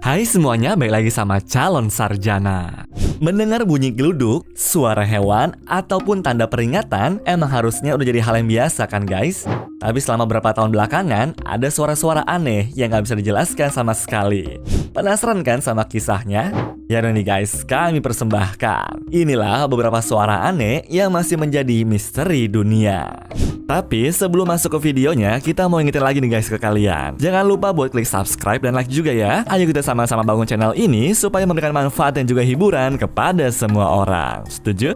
Hai semuanya, balik lagi sama calon sarjana. Mendengar bunyi geluduk, suara hewan, ataupun tanda peringatan emang harusnya udah jadi hal yang biasa kan guys? Tapi selama beberapa tahun belakangan, ada suara-suara aneh yang gak bisa dijelaskan sama sekali. Penasaran kan sama kisahnya? Ya udah nih guys, kami persembahkan. Inilah beberapa suara aneh yang masih menjadi misteri dunia. Tapi sebelum masuk ke videonya, kita mau ingetin lagi nih guys ke kalian. Jangan lupa buat klik subscribe dan like juga ya. Ayo kita sama-sama bangun channel ini supaya memberikan manfaat dan juga hiburan kepada semua orang. Setuju?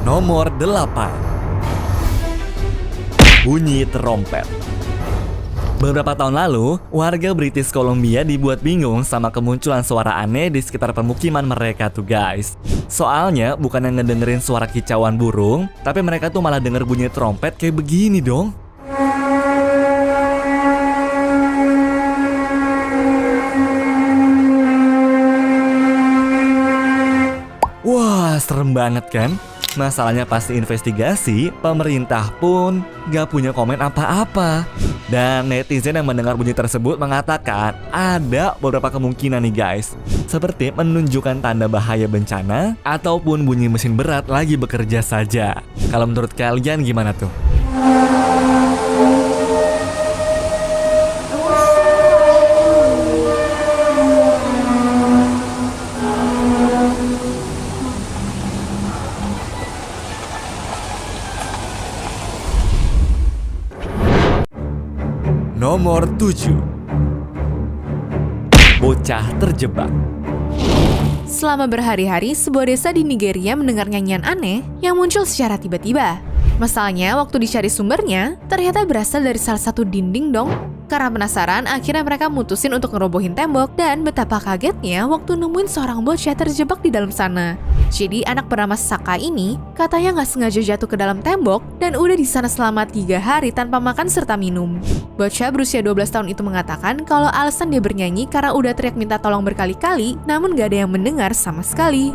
Nomor 8. Bunyi trompet. Beberapa tahun lalu, warga British Columbia dibuat bingung sama kemunculan suara aneh di sekitar permukiman mereka tuh guys. Soalnya bukan yang ngedengerin suara kicauan burung, tapi mereka tuh malah denger bunyi trompet kayak begini dong. Wah, serem banget kan? Masalahnya pasti investigasi, pemerintah pun gak punya komen apa-apa. Dan netizen yang mendengar bunyi tersebut mengatakan ada beberapa kemungkinan nih guys, seperti menunjukkan tanda bahaya bencana ataupun bunyi mesin berat lagi bekerja saja. Kalau menurut kalian gimana tuh? Nomor 7. Bocah terjebak. Selama berhari-hari, sebuah desa di Nigeria mendengar nyanyian aneh yang muncul secara tiba-tiba. Masalahnya, waktu dicari sumbernya, ternyata berasal dari salah satu dinding dong. Karena penasaran, akhirnya mereka mutusin untuk ngerobohin tembok dan betapa kagetnya waktu nemuin seorang bocah terjebak di dalam sana. Jadi anak bernama Saka ini katanya nggak sengaja jatuh ke dalam tembok dan udah di sana selama 3 hari tanpa makan serta minum. Bocah berusia 12 tahun itu mengatakan kalau alasan dia bernyanyi karena udah teriak minta tolong berkali-kali, namun gak ada yang mendengar sama sekali.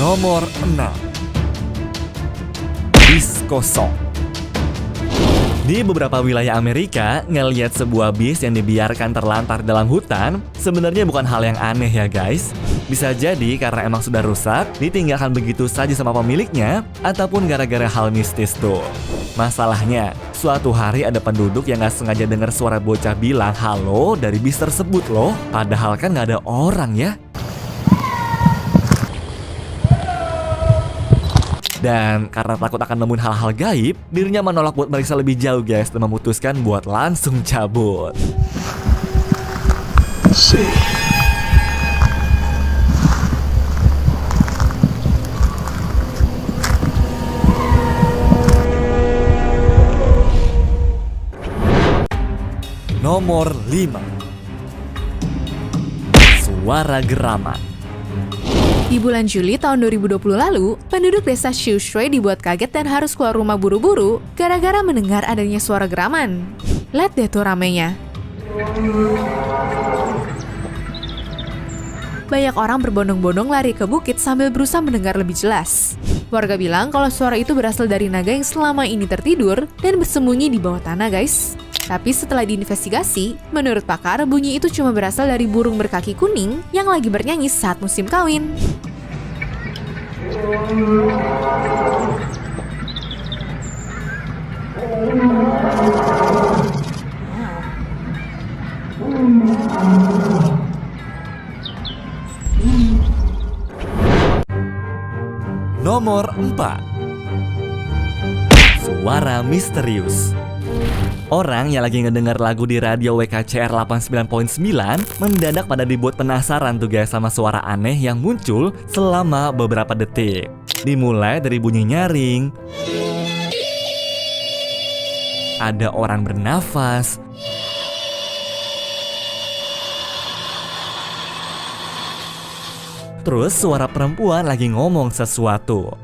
Nomor 6. Bis kosong. Di beberapa wilayah Amerika, ngelihat sebuah bis yang dibiarkan terlantar dalam hutan sebenarnya bukan hal yang aneh ya guys. Bisa jadi karena emang sudah rusak, ditinggalkan begitu saja sama pemiliknya, ataupun gara-gara hal mistis tuh. Masalahnya, suatu hari ada penduduk yang gak sengaja dengar suara bocah bilang halo dari bis tersebut loh. Padahal kan gak ada orang ya. Dan karena takut akan nemuin hal-hal gaib, dirinya menolak buat meriksa lebih jauh guys dan memutuskan buat langsung cabut. Nomor 5. Suara geraman. Di bulan Juli tahun 2020 lalu, penduduk desa Shushui dibuat kaget dan harus keluar rumah buru-buru gara-gara mendengar adanya suara geraman. Lihat deh tuh ramenya. Banyak orang berbondong-bondong lari ke bukit sambil berusaha mendengar lebih jelas. Warga bilang kalau suara itu berasal dari naga yang selama ini tertidur dan bersembunyi di bawah tanah guys. Tapi setelah diinvestigasi, menurut pakar, bunyi itu cuma berasal dari burung berkaki kuning yang lagi bernyanyi saat musim kawin. Nomor 4. Suara misterius. Orang yang lagi ngedengar lagu di radio WKCR 89.9 mendadak pada dibuat penasaran tuh guys sama suara aneh yang muncul selama beberapa detik. Dimulai dari bunyi nyaring, ada orang bernafas, terus suara perempuan lagi ngomong sesuatu.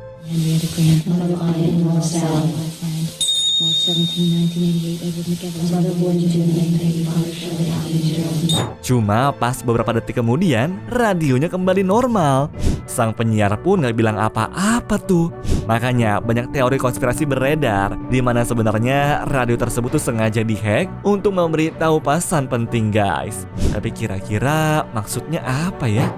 Cuma pas beberapa detik kemudian, radionya kembali normal. Sang penyiar pun nggak bilang apa-apa tuh. Makanya banyak teori konspirasi beredar, di mana sebenarnya radio tersebut tuh sengaja dihack untuk memberitahu pesan penting guys. Tapi kira-kira maksudnya apa ya?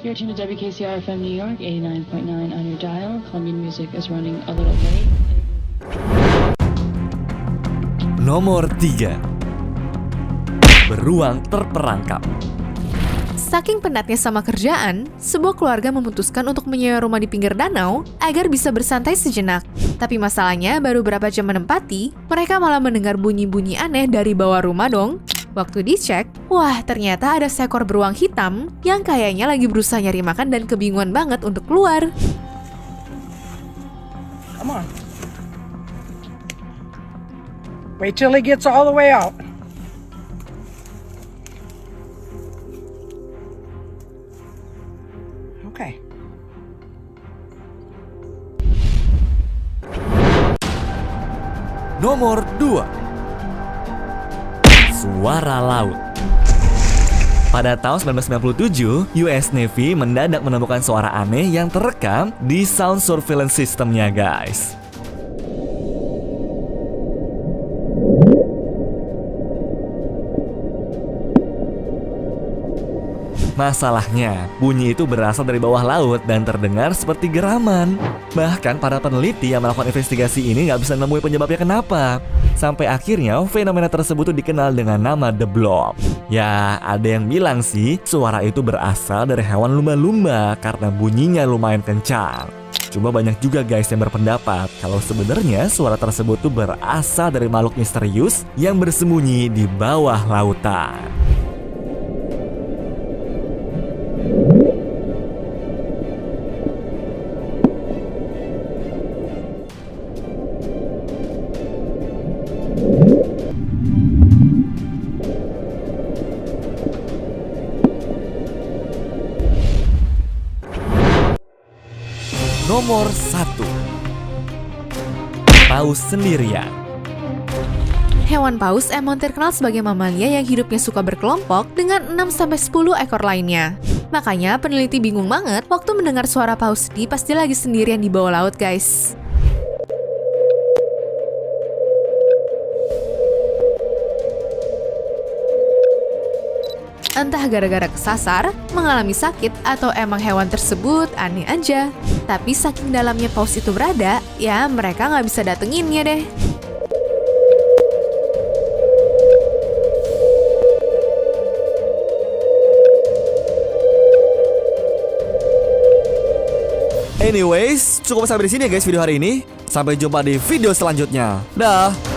You're tuned to WKCR FM New York, 89.9 on your dial. Colombian music is running a little late. Nomor 3. Beruang terperangkap. Saking penatnya sama kerjaan, sebuah keluarga memutuskan untuk menyewa rumah di pinggir danau agar bisa bersantai sejenak. Tapi masalahnya baru berapa jam menempati, mereka malah mendengar bunyi-bunyi aneh dari bawah rumah dong. Waktu dicek, wah ternyata ada seekor beruang hitam yang kayaknya lagi berusaha nyari makan dan kebingungan banget untuk keluar. Come on. Wait till he gets all the way out. Okay. Nomor 2. Suara laut. Pada tahun 1997, US Navy mendadak menemukan suara aneh yang terekam di sound surveillance systemnya guys. Masalahnya, bunyi itu berasal dari bawah laut dan terdengar seperti geraman. Bahkan para peneliti yang melakukan investigasi ini nggak bisa nemuin penyebabnya kenapa. Sampai akhirnya fenomena tersebut tuh dikenal dengan nama The Blob. Ya, ada yang bilang sih suara itu berasal dari hewan lumba-lumba karena bunyinya lumayan kencang. Cuma banyak juga guys yang berpendapat kalau sebenarnya suara tersebut tuh berasal dari makhluk misterius yang bersembunyi di bawah lautan. Nomor 1. Paus sendirian. Hewan paus emang terkenal sebagai mamalia yang hidupnya suka berkelompok dengan 6-10 ekor lainnya. Makanya peneliti bingung banget waktu mendengar suara paus sedih pas dia lagi sendirian di bawah laut guys. Entah gara-gara kesasar, mengalami sakit, atau emang hewan tersebut aneh aja. Tapi saking dalamnya paus itu berada, ya mereka nggak bisa datenginnya deh. Anyways, cukup sampai di sini ya guys video hari ini. Sampai jumpa di video selanjutnya. Dah.